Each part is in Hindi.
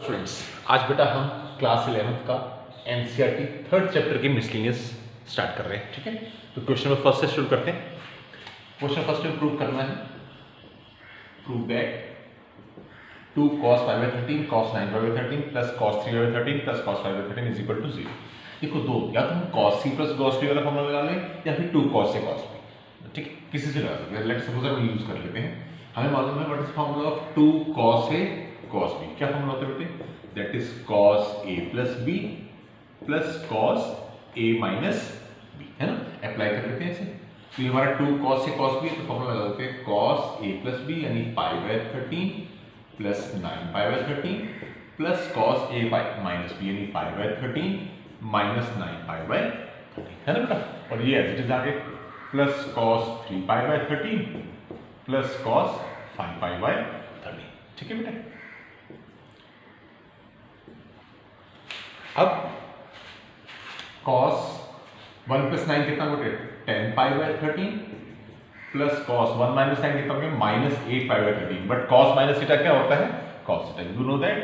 स्टूडेंट्स, आज बेटा हम क्लास 11th का एनसीईआरटी थर्ड चैप्टर की मिसलिनियस स्टार्ट कर रहे हैं। ठीक है, तो क्वेश्चन नंबर फर्स्ट से शुरू करते हैं। क्वेश्चन फर्स्ट में प्रूव करना है, prove that 2 cos 5/13 cos 9/13 plus cos 3/13 plus cos 5/13 is equal to 0। देखो दो, या तो हम cos c plus cos t वाला फॉर्मूला लगा लें या फिर 2 cos से cos b। ठीक है, किसी से लगा सकते हैं। लेट्स सपोज हम यूज कर लेते हैं। हमें मालूम है what is formula of 2 cos a cos b। क्या फॉर्मूला होता है बेटे? That is cos a plus b plus cos a minus b, है ना। अप्लाई कर लेते हैं इसे। तो ये हमारा 2 cos से cos b है, तो फॉर्मूला लगा देते हैं cos a प्लस b यानी π/13 plus 9π/13 plus cos a minus b यानी π/13 माइनस 9π/13, है ना बेटा। और ये एज इट इज आगे प्लस cos 3π/13 प्लस cos 5π/13। ठीक है बेटा। अब cos 1 प्लस 9 कितना बेटे? 10π/13 प्लस cos 1 माइनस 9 कितना हो गया? Minus 8π/13। But cos minus theta क्या होता है? cos theta. You know that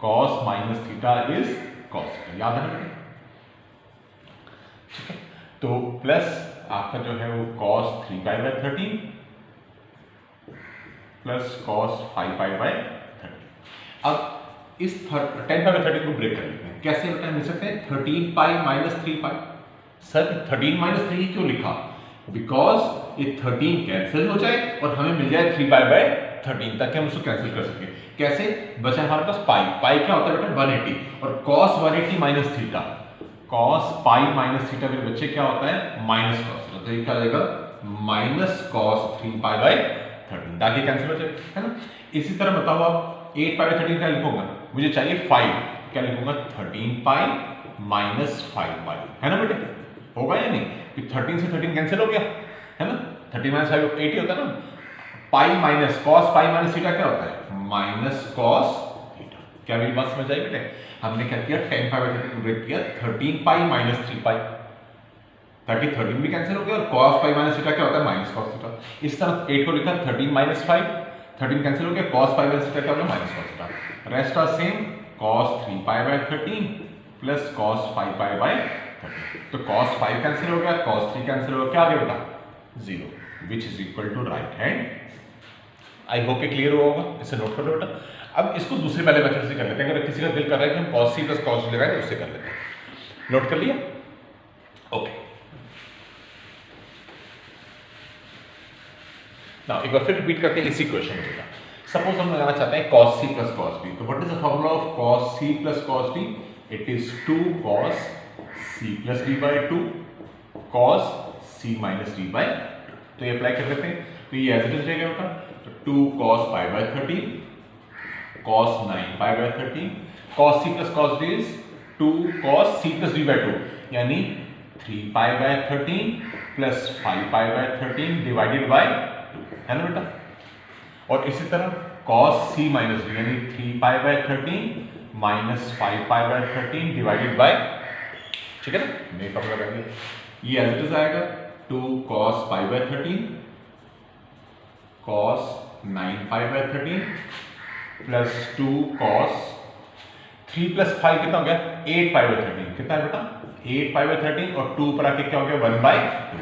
cos minus theta is cos theta, याद है ना बेटे। ठीक है, तो प्लस आपका जो है वो cos 3π/13 प्लस cos 5π/13। अब इस 10π/13 को ब्रेक कर लेते हैं। कैसे बेटा मिल सकते हैं? 13π माइनस 3π। सर 13 माइनस 3 क्यों लिखा? बिकॉज ये 13 कैंसिल हो जाए और हमें मिल जाए 3π/13, ताकि हम उसको कैंसिल कर सकें। कैसे? बचा हमारे पास पाई। पाई क्या होता है बेटा? 180 और cos 180 minus theta. cos pi minus theta मेरे बच्चे क्या होता है? Minus cos। तो ये क्या आ जाएगा? माइनस cos 3π/13, ताकि कैंसिल हो जाए, है ना। इसी तरह बताओ आप 8π/13 क्या लिखूंगा? मुझे चाहिए 5, क्या लिखूंगा? 13π माइनस 5π, है ना बेटे। होगा या नहीं? कि 13 से 13 कैंसिल हो गया, है ना। 13 माइनस 5 80 होता है ना। Pi minus cos pi minus theta क्या होता है? Minus cos theta. क्या मेरी बात समझ आई बेटे? हमने क्या किया? 10π/13 को ब्रेक किया, 13π माइनस 3π, ताकि 13 भी कैंसिल हो गया और cos पाई माइनस थीटा क्या होता है? Minus cos theta. इस तरह 8 को लिखा 13 माइनस 5, 13 कैंसिल हो गया, cos पाई माइनस थीटा क्या हो गया? Minus cos theta. Rest are same, cos 3π/13 plus cos 5π/13। तो cos 5 कैंसिल हो गया, cos 3 कैंसिल हो गया, क्या आ गया बेटा? 0, which is equal to right hand. I hope ये क्लियर हुआ होगा, इसे नोट कर लो बेटा। अब इसको दूसरे वाले मेथड से कर लेते हैं। अगर किसी का दिल कर रहा है कि हम cos c plus cos d लगाएं तो उससे कर लेते हैं। नोट कर लिया? ओके। नाउ एक बार फिर रिपीट करते हैं इसी क्वेश्चन को। सपोज हम लगाना चाहते हैं cos c plus cos d। तो what is the formula of cos c plus cos d? It is 2 cos c plus d by 2 cos c minus d by 2। तो ये अप्लाई कर देते हैं, तो ये एज इट इज रहेगा बेटा। तो 2 cos π/13 cos 9π/13 cos c plus cos d is 2 cos c plus d by 2, यानी 3π/13 प्लस 5π/13 डिवाइडेड बाय 2, है ना बेटा। और इसी तरह cos c माइनस d यानी 3π/13 माइनस 5π/13 डिवाइडेड बाय, ठीक है ना। नहीं फॉर्मूला लगा दिया, ये एज इट इज आएगा 2 cos π/13 cos 9π/13 plus 2 cos 3 plus 5 कितना हो गया? 8π/13। कितना है बेटा? 8π/13 और 2 पर आके क्या हो गया? 1/2।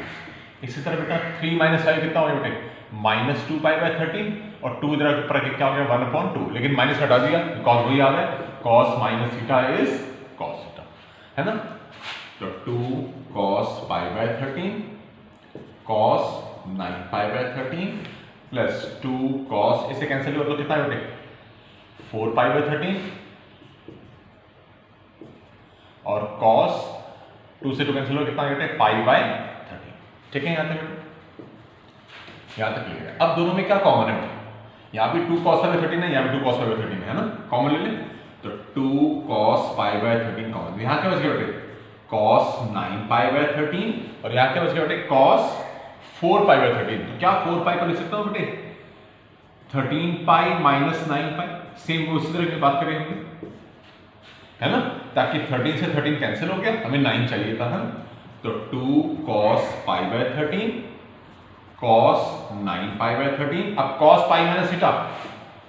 इसी तरह बेटा 3 माइनस 5 कितना हो गया बेटे? माइनस 2π/13 और 2 इधर पर आके क्या हो गया? 1/2। लेकिन माइनस हटा दिया, cos वही आ गया। cos minus theta is cos theta, है ना। तो 2 cos π/13 cos 9π/13 प्लस 2 cos, इसे कैंसिल हुआ तो कितना है बेटे? 4π/13 और cos 2 से 2 कैंसिल हुआ, कितना बेटे? 5/13। ठीक है, यहाँ तक यहाँ तक क्लियर है। अब दोनों में क्या कॉमन है? यहाँ भी 2 cos π/13 है, यहाँ भी 2 cos π/13 है ना। कॉमन ले लें, तो 2 cos π/13 कॉमन। यहाँ क्या बच गया बेटे? cos 9π/13 और यहाँ क्या बच गया बेटे? cos 4π/13। तो क्या 4π को लिख सकता हूँ बेटे? 13π माइनस 9π। सेम उसी तरह की बात करें हम, है ना, ताकि 13 से 13 कैंसिल हो गया, हमें 9 चाहिए था, है ना। तो 2 cos π/13 cos 9π/13। अब cos पाई माइनस थीटा,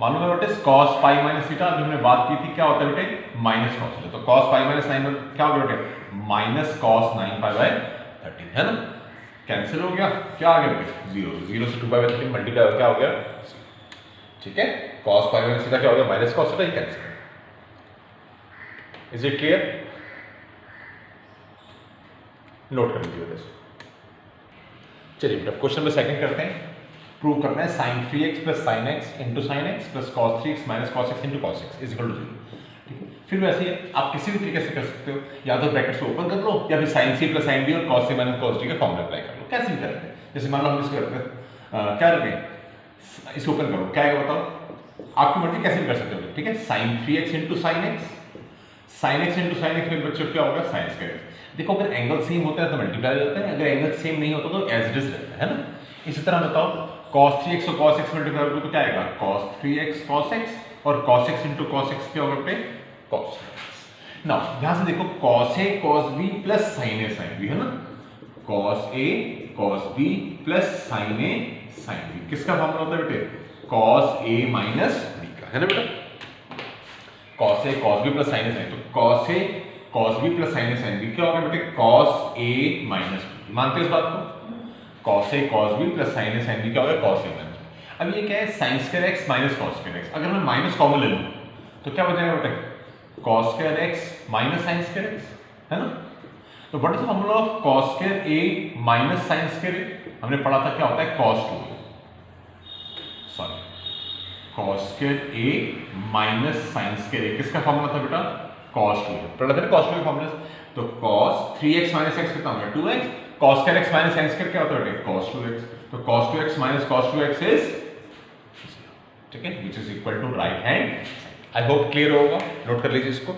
मालूम है बेटे cos पाई माइनस थीटा, अभी हमने बात की थी क्या होता है बेटे माइनस कॉस, तो cos पाई माइनस 9 क्या हो गया बेटे माइनस cos 9 पाई बाय 13 है ना, कैंसिल हो गया, क्या आ गया बेटे 0, 0 से 2 पाई बाय 13 मल्टीप्लाई क्या हो गया, ठीक है, cos पाई माइनस थीटा क्या हो गया माइनस cos थीटा, ये cancel. Is it clear? Note कर लीजिए वैसे। चलिए बेटा क्वेश्चन नंबर सेकंड करते हैं। प्रूव करना है sin 3x plus sin x into sin x plus cos 3x minus cos x into cos x is equal to 0। ठीक है, फिर वैसे ही आप किसी भी तरीके से कर सकते हो, या तो ब्रैकेट्स को ओपन कर लो या फिर sin c plus sin d और cos c minus cos d का फॉर्मूला अप्लाई कर लो। कैसे भी करते हैं, जैसे मान लो हम इसको करते हैं क्या रखें, इसको ओपन करो, क्या है बताओ, आपकी मर्जी कैसे भी कर सकते हो। ठीक है, sin 3x into sin x, sin x into sin x में बच्चों क्या होगा sin स्क्वायर x। देखो अगर एंगल सेम होता है तो मल्टीप्लाई हो जाता है, अगर एंगल सेम नहीं होता तो एज इट इज रहता है ना। इसी तरह बताओ cos 3x और cos x मल्टीप्लाई करो तो क्या आएगा cos 3x cos x और cos x into cos x क्या होगा बेटे cos x। नाउ यहां से देखो cos a cos b plus sin a sin b है ना, cos a cos b plus sin a sin b किसका फॉर्मूला होता है बेटे cos a माइनस b का, है ना बेटा, cos a cos b plus sin a sin, तो cos a cos b plus sin a sin b क्या होगा बेटे cos a माइनस b, मानते हो इस बात को, cos a cos b plus sin a sin b क्या होगा cos a माइनस b। अब ये क्या है sin square x minus cos square x, अगर मैं माइनस कॉमन ले लूं तो क्या बचेगा बेटे cos square x minus sin square x, है ना। तो what is the formula of cos square a minus sin square a, हमने पढ़ा था क्या होता है cos 2, sorry cos square a minus sin square a किसका फॉर्मूला था बेटा cos 2, पढ़ा था ना cos 2 का फॉर्मूला, तो cos 3x माइनस x कितना होगा 2x, cos square x minus sin square क्या होता है बेटे cos 2x, तो cos 2x minus cos 2x is, ठीक है, which is equal to right hand. I hope clear होगा, नोट कर लीजिए इसको।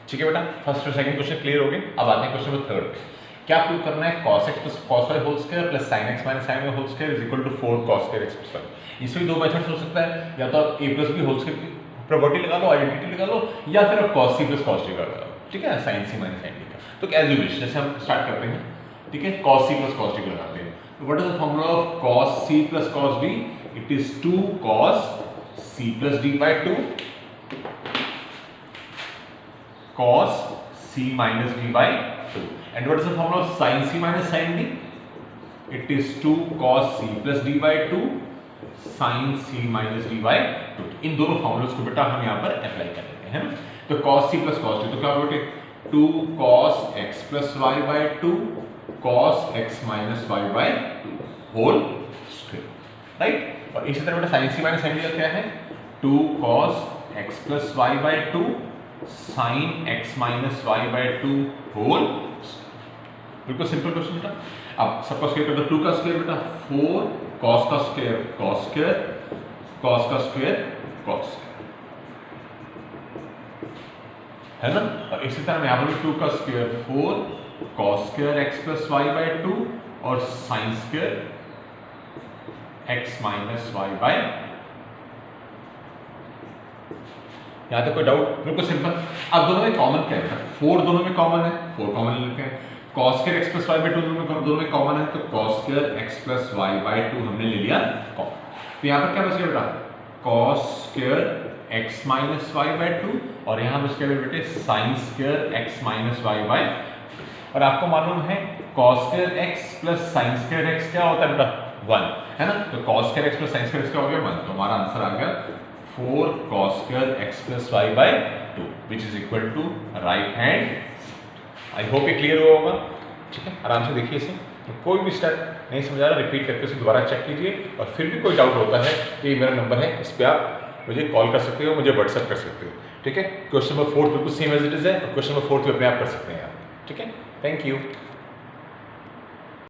ठीक है बेटा, फर्स्ट और सेकंड क्वेश्चन क्लियर हो गए। अब आते हैं क्वेश्चन नंबर थर्ड पे। क्या प्रूव करना है cos x plus cos y whole square plus sin x minus sin y whole square is equal to 4 cos square x plus y। इसमें दो मेथड्स हो सकता है, या तो आप a plus b whole square की प्रॉपर्टी लगा लो, आइडेंटिटी लगा लो, या फिर आप cos c plus cos d का लगा लो, ठीक है, sin c minus sin d का। तो एज यू विश, जैसे हम स्टार्ट करते हैं, ठीक है, cos c plus cos d को लगाते हैं। तो what is the formula of cos c plus cos d, it is 2 cos c plus d by 2 cos c minus d by 2, and what is the formula of sin c minus sin d, it is 2 cos c plus d by 2 sin c minus d by 2। इन दोनों फॉर्मूलास को बेटा हम यहाँ पर अप्लाई कर लेते हैं, तो cos c plus cos d तो क्या होगा बेटे 2 cos x plus y by 2 cos x minus y by 2 whole square, right. और इसी तरह बेटा sin c minus sin d का क्या है 2 cos x plus y by 2 sin x minus y by 2 whole, बिल्कुल सिंपल क्वेश्चन बेटा। अब सबका स्क्वायर कर दो, 2 का स्क्वायर बेटा 4 cos का स्क्वायर cos स्क्वायर cos का स्क्वायर cos है ना। और इसी तरह यहाँ पर 2 का square 4 cos square x plus y by 2 और sin square x minus y by, यहाँ तक कोई डाउट, बिल्कुल सिंपल। अब दोनों में कॉमन क्या है 4 दोनों में कॉमन है, 4 कॉमन ले लेते हैं, cos square x plus y by 2 दोनों में कॉमन है, तो cos square x plus y by 2 हमने ले लिया कॉमन। तो यहाँ पर क्या बच गया बेटा cos square x minus y by 2 और यहाँ बच गया बेटे sin square x minus y by 2। और आपको मालूम है cos square x plus sin square x क्या होता है बेटा 1, है ना। तो cos square x plus sin square x क्या हो गया 1, तो हमारा आंसर आ गया 4 cos square x plus y by 2 which is equal to right hand। I hope ये क्लियर हुआ होगा, ठीक है। आराम से देखिए इसे, तो कोई भी स्टेप नहीं समझ आ रहा रिपीट करके उसे दोबारा चेक कीजिए, और फिर भी कोई डाउट होता है तो ये मेरा नंबर है, इस पर आप मुझे कॉल कर सकते हो, मुझे व्हाट्सएप कर सकते हो, ठीक है। क्वेश्चन नंबर 4 बिल्कुल सेम एज इट इज है, और क्वेश्चन नंबर 4 भी अपने आप कर सकते हैं आप, ठीक है। Thank you.